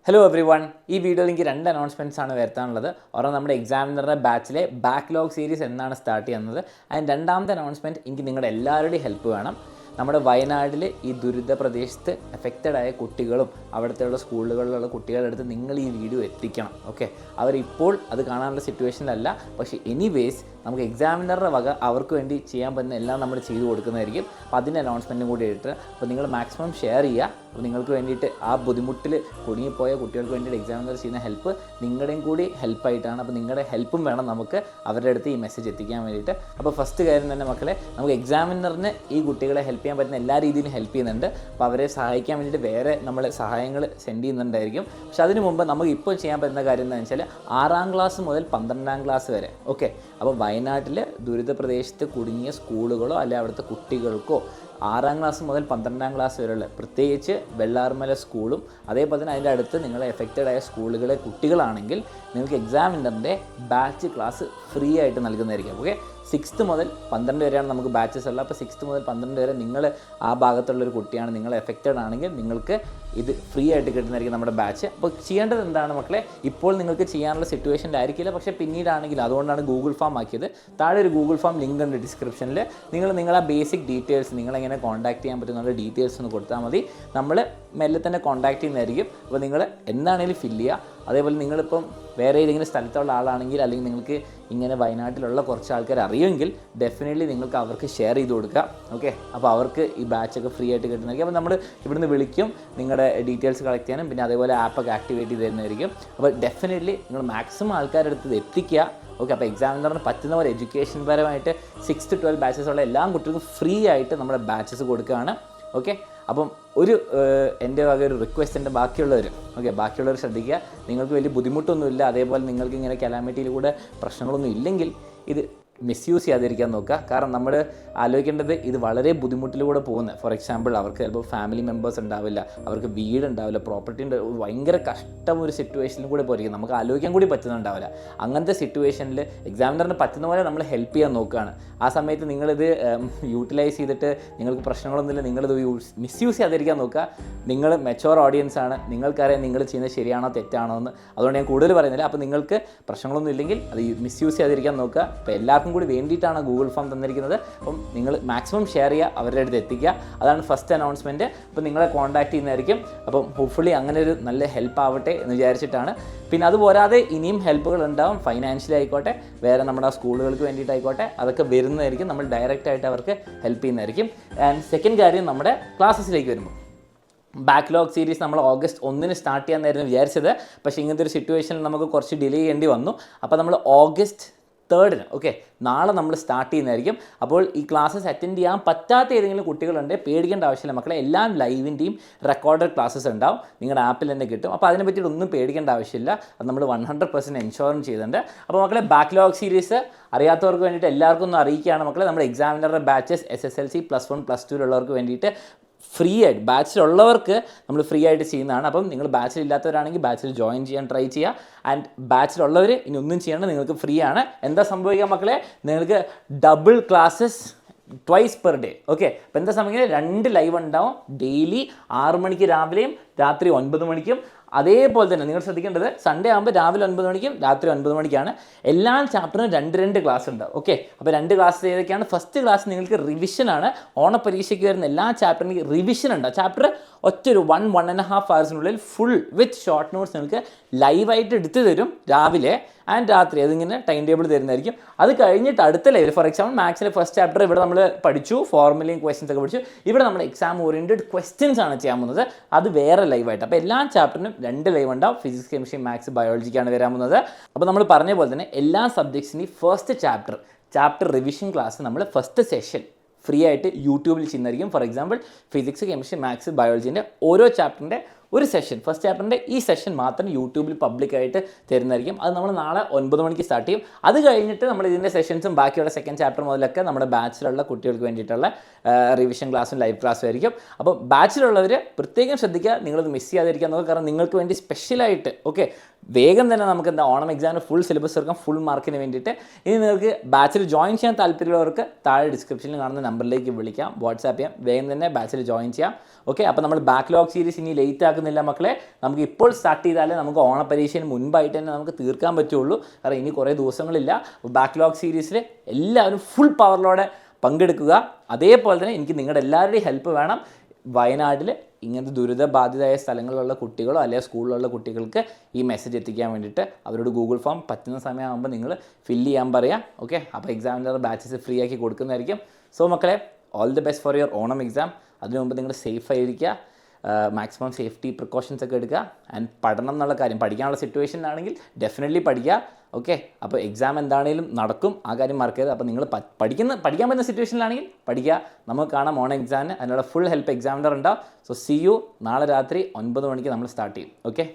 Hello every one. ഈ വീഡിയോയിൽ എനിക്ക് 2 അനൗൺസ്മെൻറ്റ്സ് ആണ് വരുത്താനുള്ളത്. ഒരെണ്ണം നമ്മുടെ എക്സാമിനറുടെ ബാച്ചിലെ ബാക്ക്ലോഗ് സീരീസ് എന്നാണ് സ്റ്റാർട്ട് ചെയ്യുന്നത്. ആൻഡ് രണ്ടാമത്തെ അനൗൺസ്മെൻറ്റ് എനിക്ക് നിങ്ങളുടെ എല്ലാവരുടെയും ഹെൽപ്പ് വേണം. നമ്മുടെ വയനാട്ടിൽ ഈ ദുരിത പ്രദേശത്ത് എഫക്റ്റഡ് ആയ കുട്ടികളും അവിടുത്തെയുള്ള സ്കൂളുകളിലുള്ള കുട്ടികളുടെ അടുത്ത് നിങ്ങൾ ഈ വീഡിയോ എത്തിക്കണം. ഓക്കെ, അവരിപ്പോൾ അത് കാണാനുള്ള സിറ്റുവേഷനിലല്ല, പക്ഷേ എനിവേസ് നമുക്ക് എക്സാമിനറുടെ വക അവർക്ക് വേണ്ടി ചെയ്യാൻ പറ്റുന്ന എല്ലാം നമ്മൾ ചെയ്തു കൊടുക്കുന്നതായിരിക്കും. അപ്പോൾ അതിൻ്റെ അനൗൺസ്മെൻറ്റും കൂടി ഇട്ട് അപ്പോൾ നിങ്ങൾ മാക്സിമം ഷെയർ ചെയ്യുക. അപ്പോൾ നിങ്ങൾക്ക് വേണ്ടിയിട്ട് ആ ബുദ്ധിമുട്ടിൽ കുടുങ്ങിപ്പോയ കുട്ടികൾക്ക് വേണ്ടിയിട്ട് എക്സാമിനർ ചെയ്യുന്ന ഹെൽപ്പ് നിങ്ങളുടെയും കൂടി ഹെൽപ്പായിട്ടാണ്. അപ്പോൾ നിങ്ങളുടെ ഹെൽപ്പും വേണം നമുക്ക് അവരുടെ അടുത്ത് ഈ മെസ്സേജ് എത്തിക്കാൻ വേണ്ടിയിട്ട്. അപ്പോൾ ഫസ്റ്റ് കാര്യം തന്നെ മക്കളെ, നമുക്ക് എക്സാമിനറിന് ഈ കുട്ടികളെ ഹെൽപ്പ് ചെയ്യാൻ പറ്റുന്ന എല്ലാ രീതിയിലും ഹെൽപ്പ് ചെയ്യുന്നുണ്ട്. അപ്പോൾ അവരെ സഹായിക്കാൻ വേണ്ടിയിട്ട് വേറെ നമ്മൾ സഹായങ്ങൾ സെൻഡ് ചെയ്യുന്നുണ്ടായിരിക്കും. പക്ഷെ അതിന് മുമ്പ് നമുക്ക് ഇപ്പോൾ ചെയ്യാൻ പറ്റുന്ന കാര്യം എന്താണെന്ന് വെച്ചാൽ 6ാം ക്ലാസ് മുതൽ 12ാം ക്ലാസ് വരെ. ഓക്കെ, അപ്പോൾ വയനാട്ടിൽ ദുരിത പ്രദേശത്ത് കുടുങ്ങിയ സ്കൂളുകളോ അല്ലെങ്കിൽ അവിടുത്തെ കുട്ടികൾക്കോ 6ാം ക്ലാസ് മുതൽ 12ാം ക്ലാസ് വരെയുള്ള, പ്രത്യേകിച്ച് വെള്ളാർമല സ്കൂളും അതേപോലെ തന്നെ അതിൻ്റെ അടുത്ത് നിങ്ങളെ എഫക്റ്റഡ് ആയ സ്കൂളുകളെ കുട്ടികളാണെങ്കിൽ നിങ്ങൾക്ക് എക്സാമിനറിൻ്റെ ബാച്ച് ക്ലാസ് ഫ്രീ ആയിട്ട് നൽകുന്നതായിരിക്കും. ഓക്കെ, 6th മുതൽ 12 വരെയാണ് നമുക്ക് ബാച്ചസ് ഉള്ളത്. അപ്പോൾ 6th മുതൽ 12 വരെ നിങ്ങൾ ആ ഭാഗത്തുള്ളൊരു കുട്ടിയാണ്, നിങ്ങൾ എഫക്റ്റഡ് ആണെങ്കിൽ നിങ്ങൾക്ക് ഇത് ഫ്രീ ആയിട്ട് കിട്ടുന്നതായിരിക്കും നമ്മുടെ ബാച്ച്. അപ്പോൾ ചെയ്യേണ്ടത് എന്താണ് മക്കളെ, ഇപ്പോൾ നിങ്ങൾക്ക് ചെയ്യാനുള്ള സിറ്റുവേഷനിലായിരിക്കില്ല, പക്ഷേ പിന്നീടാണെങ്കിൽ, അതുകൊണ്ടാണ് ഗൂഗിൾ ഫോം ആക്കിയത്. താഴെ ഒരു ഗൂഗിൾ ഫോം ലിങ്ക് ഉണ്ട് ഡിസ്ക്രിപ്ഷനിൽ. നിങ്ങളെ ബേസിക് ഡീറ്റെയിൽസ്, നിങ്ങളെങ്ങനെ കോൺടാക്ട് ചെയ്യാൻ പറ്റുന്ന ഡീറ്റെയിൽസ് ഒന്ന് കൊടുത്താൽ മതി. നമ്മൾ മെല്ലെ തന്നെ കോൺടാക്ട് ചെയ്യുന്നതായിരിക്കും. അപ്പോൾ നിങ്ങൾ എന്താണെങ്കിലും ഫില്ല് ചെയ്യുക. അതേപോലെ നിങ്ങളിപ്പം വേറെ ഏതെങ്കിലും സ്ഥലത്തുള്ള ആളാണെങ്കിൽ, അല്ലെങ്കിൽ നിങ്ങൾക്ക് ഇങ്ങനെ വയനാട്ടിലുള്ള കുറച്ച് ആൾക്കാർ അറിയുമെങ്കിൽ ഡെഫിനറ്റ്ലി നിങ്ങൾക്ക് അവർക്ക് ഷെയർ ചെയ്ത് കൊടുക്കുക. ഓക്കെ, അപ്പോൾ അവർക്ക് ഈ ബാച്ചൊക്കെ ഫ്രീ ആയിട്ട് കിട്ടുന്നതായിരിക്കും. അപ്പോൾ നമ്മൾ ഇവിടുന്ന് വിളിക്കും നിങ്ങളുടെ ഡീറ്റെയിൽസ് കളക്ട് ചെയ്യാനും, പിന്നെ അതേപോലെ ആപ്പൊക്കെ ആക്ടിവേറ്റ് ചെയ്ത് തരുന്നതായിരിക്കും. അപ്പോൾ ഡെഫിനറ്റ്ലി നിങ്ങൾ മാക്സിമം ആൾക്കാരുടെ അടുത്ത് എത്തിക്കുക. ഓക്കെ, അപ്പോൾ എക്സാമിനറിന് പറ്റുന്ന പോലെ എഡ്യൂക്കേഷൻ പരമായിട്ട് 6 to 12 ബാച്ചസ് ഉള്ള എല്ലാ കുട്ടികൾക്കും ഫ്രീ ആയിട്ട് നമ്മുടെ ബാച്ചസ് കൊടുക്കുകയാണ്. ഓക്കെ, അപ്പം എൻ്റെ വക ഒരു റിക്വസ്റ്റ് ഉണ്ട്, ബാക്കിയുള്ളവർ ശ്രദ്ധിക്കുക. നിങ്ങൾക്ക് വലിയ ബുദ്ധിമുട്ടൊന്നുമില്ല, അതേപോലെ നിങ്ങൾക്ക് ഇങ്ങനെ കലാമിറ്റിയിലൂടെ പ്രശ്നങ്ങളൊന്നും ഇല്ലെങ്കിൽ ഇത് മിസ്യൂസ് ചെയ്യാതിരിക്കാൻ നോക്കുക. കാരണം നമ്മൾ ആലോചിക്കേണ്ടത് ഇത് വളരെ ബുദ്ധിമുട്ടിലൂടെ പോകുന്നത്. ഫോർ എക്സാമ്പിൾ, അവർക്ക് ചിലപ്പോൾ ഫാമിലി മെമ്പേഴ്സ് ഉണ്ടാവില്ല, അവർക്ക് വീടുണ്ടാവില്ല, പ്രോപ്പർട്ടി ഉണ്ടാവില്ല, ഭയങ്കര കഷ്ടം ഒരു സിറ്റുവേഷനിൽ കൂടെ പോയിരിക്കും, നമുക്ക് ആലോചിക്കാൻ കൂടി പറ്റുന്നുണ്ടാവില്ല. അങ്ങനത്തെ സിറ്റുവേഷനിൽ എക്സാമിനറിന് പറ്റുന്ന പോലെ നമ്മൾ ഹെൽപ്പ് ചെയ്യാൻ നോക്കുകയാണ്. ആ സമയത്ത് നിങ്ങളിത് യൂട്ടിലൈസ് ചെയ്തിട്ട് നിങ്ങൾക്ക് പ്രശ്നങ്ങളൊന്നുമില്ല, നിങ്ങളിത് മിസ്യൂസ് ചെയ്യാതിരിക്കാൻ നോക്കുക. നിങ്ങൾ മെച്ചോർ ഓഡിയൻസ് ആണ്, നിങ്ങൾക്കറിയാം നിങ്ങൾ ചെയ്യുന്നത് ശരിയാണോ തെറ്റാണോ എന്ന്. അതുകൊണ്ട് ഞാൻ കൂടുതൽ പറയുന്നില്ല. അപ്പോൾ നിങ്ങൾക്ക് പ്രശ്നങ്ങളൊന്നും ഇല്ലെങ്കിൽ അത് മിസ്യൂസ് ചെയ്യാതിരിക്കാൻ നോക്കുക. അപ്പോൾ എല്ലാവർക്കും കൂടി വേണ്ടിയിട്ടാണ് ഗൂഗിൾ ഫോം തന്നിരിക്കുന്നത്. അപ്പം നിങ്ങൾ മാക്സിമം ഷെയർ ചെയ്യുക, അവരുടെ അടുത്ത് എത്തിക്കുക. അതാണ് ഫസ്റ്റ് അനൗൺസ്മെൻറ്റ്. അപ്പോൾ നിങ്ങളെ കോൺടാക്ട് ചെയ്യുന്നതായിരിക്കും. അപ്പം ഹോപ്പ്ഫുള്ളി അങ്ങനെ ഒരു നല്ല ഹെൽപ്പ് ആവട്ടെ എന്ന് വിചാരിച്ചിട്ടാണ്. പിന്നെ അതുപോരാതെ ഇനിയും ഹെൽപ്പുകൾ ഉണ്ടാവും, ഫൈനാൻഷ്യലി ആയിക്കോട്ടെ, വേറെ നമ്മുടെ സ്കൂളുകൾക്ക് വേണ്ടിയിട്ടായിക്കോട്ടെ, അതൊക്കെ വരുന്നതായിരിക്കും. നമ്മൾ ഡയറക്റ്റായിട്ട് അവർക്ക് ഹെൽപ്പ് ചെയ്യുന്നതായിരിക്കും. ആൻഡ് സെക്കൻഡ് കാര്യം, നമ്മുടെ ക്ലാസ്സസിലേക്ക് വരുമ്പോൾ ബാക്ക്ലോഗ് സീരീസ് നമ്മൾ August 1 സ്റ്റാർട്ട് ചെയ്യാമെന്നായിരുന്നു വിചാരിച്ചത്. പക്ഷേ ഇങ്ങനത്തെ ഒരു സിറ്റുവേഷനിൽ നമുക്ക് കുറച്ച് ഡിലേ ചെയ്യേണ്ടി വന്നു. അപ്പോൾ നമ്മൾ August 3 ഓക്കെ, നാളെ നമ്മൾ സ്റ്റാർട്ട് ചെയ്യുന്നതായിരിക്കും. അപ്പോൾ ഈ ക്ലാസ്സസ് അറ്റൻഡ് ചെയ്യാൻ പറ്റാത്ത ഏതെങ്കിലും കുട്ടികളുണ്ട്, പേടിക്കേണ്ട ആവശ്യമില്ല മക്കളെ. എല്ലാം ലൈവിൻ്റെയും റെക്കോർഡഡ് ക്ലാസ്സസ് ഉണ്ടാവും, നിങ്ങളുടെ ആപ്പിൽ തന്നെ കിട്ടും. അപ്പോൾ അതിനെ പറ്റിയിട്ട് ഒന്നും പേടിക്കേണ്ട ആവശ്യമില്ല. അത് നമ്മൾ 100% എൻഷുർ ചെയ്തിട്ടുണ്ട്. അപ്പോൾ മക്കളെ, ബാക്ക്ലോഗ് സീരീസ് അറിയാത്തവർക്ക് വേണ്ടിയിട്ട് എല്ലാവർക്കും ഒന്ന് അറിയിക്കുകയാണ് മക്കളെ. നമ്മുടെ എക്സാമിനറുടെ ബാച്ചസ് SSLC +1 +2 ഉള്ളവർക്ക് വേണ്ടിയിട്ട് ഫ്രീ ആയിട്ട്, ബാച്ചിലുള്ളവർക്ക് നമ്മൾ ഫ്രീ ആയിട്ട് ചെയ്യുന്നതാണ്. അപ്പം നിങ്ങൾ ബാച്ചിലില്ലാത്തവരാണെങ്കിൽ ബാച്ചിൽ ജോയിൻ ചെയ്യാൻ ട്രൈ ചെയ്യുക. ആൻഡ് ബാച്ചിലുള്ളവർ ഇനി ഒന്നും ചെയ്യേണ്ട, നിങ്ങൾക്ക് ഫ്രീ ആണ്. എന്താ സംഭവിക്കുക മക്കളെ, നിങ്ങൾക്ക് double classes twice per day. Okay, അപ്പോൾ എന്താ സംഭവിക്കുന്നത്, 2 ലൈവ് ഉണ്ടാവും ഡെയിലി, 6 മണിക്ക് രാവിലെയും രാത്രി 9 മണിക്കും. അതേപോലെ തന്നെ നിങ്ങൾ ശ്രദ്ധിക്കേണ്ടത്, സൺഡേ ആകുമ്പോൾ രാവിലെ 9 മണിക്കും രാത്രി 9 മണിക്കാണ്. എല്ലാ ചാപ്റ്ററിനും 2 ക്ലാസ് ഉണ്ടാവും. ഓക്കെ, അപ്പോൾ 2 ക്ലാസ് ഏതൊക്കെയാണ്? ഫസ്റ്റ് ക്ലാസ് നിങ്ങൾക്ക് റിവിഷനാണ്. ഓണപരീക്ഷയ്ക്ക് വരുന്ന എല്ലാ ചാപ്റ്ററിനും റിവിഷൻ ഉണ്ടാവും. ചാപ്റ്റർ ഒറ്റൊരു 1.5 hours ഫുൾ വിത്ത് ഷോർട്ട് നോട്ട്സ് നിങ്ങൾക്ക് ലൈവായിട്ട് എടുത്തു തരും രാവിലെ ആൻഡ് രാത്രി. അതിങ്ങനെ ടൈം ടേബിൾ തരുന്നതായിരിക്കും. അത് കഴിഞ്ഞിട്ട് അടുത്ത ലെവൽ, ഫോർ എക്സാമ്പിൾ മാത്സിലെ ഫസ്റ്റ് ചാപ്റ്റർ ഇവിടെ നമ്മൾ പഠിച്ചു, ഫോർമുലയും ക്വസ്റ്റ്യൻസ് ഒക്കെ പഠിച്ചു. ഇവിടെ നമ്മൾ എക്സാം ഓറിയൻറ്റഡ് ക്വസ്റ്റ്യൻസ് ആണ് ചെയ്യാൻ പോകുന്നത്, അത് വേറെ ലൈവായിട്ട്. അപ്പോൾ എല്ലാ ചാപ്റ്ററിനും 2 ലൈവ് ഉണ്ടാവും. ഫിസിക്സ്, കെമിസ്ട്രി, മാത്സ്, ബയോളജിക്കാണ് വരാൻ പോകുന്നത്. അപ്പോൾ നമ്മൾ പറഞ്ഞ പോലെ തന്നെ എല്ലാ സബ്ജക്ട്സിൻ്റെയും ഫസ്റ്റ് ചാപ്റ്റർ റിവിഷൻ ക്ലാസ് നമ്മൾ ഫസ്റ്റ് സെഷൻ ഫ്രീ ആയിട്ട് യൂട്യൂബിൽ ചെയ്യുന്നതായിരിക്കും. For example physics, chemistry, maths, ബയോളജീൻ്റെ ഓരോ ചാപ്റ്ററിൻ്റെ ഒരു സെഷൻ, ഫസ്റ്റ് ചാപ്റ്ററിൻ്റെ ഈ സെഷൻ മാത്രം യൂട്യൂബിൽ പബ്ലിക്കായിട്ട് തരുന്നതായിരിക്കും. അത് നമ്മൾ നാളെ 9 മണിക്ക് സ്റ്റാർട്ട് ചെയ്യും. അത് കഴിഞ്ഞിട്ട് നമ്മൾ ഇതിൻ്റെ സെഷൻസും ബാക്കിയുള്ള സെക്കൻഡ് ചാപ്റ്റർ മുതലൊക്കെ നമ്മുടെ ബാച്ചിലുള്ള കുട്ടികൾക്ക് വേണ്ടിയിട്ടുള്ള റിവിഷൻ ക്ലാസ്സും ലൈവ് ക്ലാസ്സും ആയിരിക്കും. അപ്പോൾ ബാച്ചിലുള്ളവർ പ്രത്യേകം ശ്രദ്ധിക്കുക, നിങ്ങളത് മിസ് ചെയ്യാതിരിക്കാൻ നോക്കുക. കാരണം നിങ്ങൾക്ക് വേണ്ടി സ്പെഷ്യലായിട്ട് ഓക്കെ വേഗം തന്നെ നമുക്ക് ഓണം എക്സാമിന് ഫുൾ സിലബസ് എടുക്കാം, ഫുൾ മാർക്കിന് വേണ്ടിയിട്ട്. ഇനി നിങ്ങൾക്ക് ബാച്ചിൽ ജോയിൻ ചെയ്യാൻ താല്പര്യമുള്ളവർക്ക് താഴെ ഡിസ്ക്രിപ്ഷനിൽ കാണുന്ന നമ്പറിലേക്ക് വിളിക്കാം, വാട്സാപ്പ് ചെയ്യാം, വേഗം തന്നെ ബാച്ചിൽ ജോയിൻ ചെയ്യാം. ഓക്കെ, അപ്പോൾ നമ്മൾ ബാക്ക്ലോഗ് സീരീസ് ഇനി ലേറ്റ് ആക്കുന്ന നടക്കുന്നില്ല മക്കളെ. നമുക്ക് ഇപ്പോൾ സ്റ്റാർട്ട് ചെയ്താലേ നമുക്ക് ഓണപരീക്ഷയിൽ മുൻപായിട്ട് തന്നെ നമുക്ക് തീർക്കാൻ പറ്റുള്ളൂ. കാരണം ഇനി കുറേ ദിവസങ്ങളില്ല. ബാക്ക്ലോഗ് സീരീസിൽ എല്ലാവരും ഫുൾ പവറിലോടെ പങ്കെടുക്കുക. അതേപോലെ തന്നെ എനിക്ക് നിങ്ങളുടെ എല്ലാവരുടെയും ഹെൽപ്പ് വേണം. വയനാട്ടിൽ ഇങ്ങനത്തെ ദുരിതബാധിതമായ സ്ഥലങ്ങളിലുള്ള കുട്ടികളോ അല്ലെങ്കിൽ സ്കൂളിലുള്ള കുട്ടികൾക്ക് ഈ മെസ്സേജ് എത്തിക്കാൻ വേണ്ടിയിട്ട് അവരോട് ഗൂഗിൾ ഫോം പറ്റുന്ന സമയമാകുമ്പോൾ നിങ്ങൾ ഫില്ല് ചെയ്യാൻ പറയുക. ഓക്കെ, അപ്പോൾ എക്സാമിൻ്റെ ബാച്ചസ് ഫ്രീ ആക്കി കൊടുക്കുന്നതായിരിക്കും. സോ മക്കളെ, all the best for your Onam exam. അതിനു മുമ്പ് നിങ്ങൾ സേഫ് ആയിരിക്കുക, മാക്സിമം സേഫ്റ്റി പ്രിക്കോഷൻസ് ഒക്കെ എടുക്കുക. ആൻഡ് പഠനം എന്നുള്ള കാര്യം, പഠിക്കാനുള്ള സിറ്റുവേഷനിലാണെങ്കിൽ ഡെഫിനറ്റ്ലി പഠിക്കുക. ഓക്കെ, അപ്പോൾ എക്സാം എന്താണെങ്കിലും നടക്കും, ആ കാര്യം മറക്കരുത്. അപ്പോൾ നിങ്ങൾ പഠിക്കാൻ പറ്റുന്ന സിറ്റുവേഷനിലാണെങ്കിൽ പഠിക്കുക. നമുക്ക് കാണാം ഓണം എക്സാമിന്. അതിനുള്ള ഫുൾ ഹെൽപ്പ് എക്സാമിനർ ഉണ്ടാവും. So see you. നാളെ രാത്രി 9 മണിക്ക് നമ്മൾ സ്റ്റാർട്ട് ചെയ്യും. ഓക്കെ.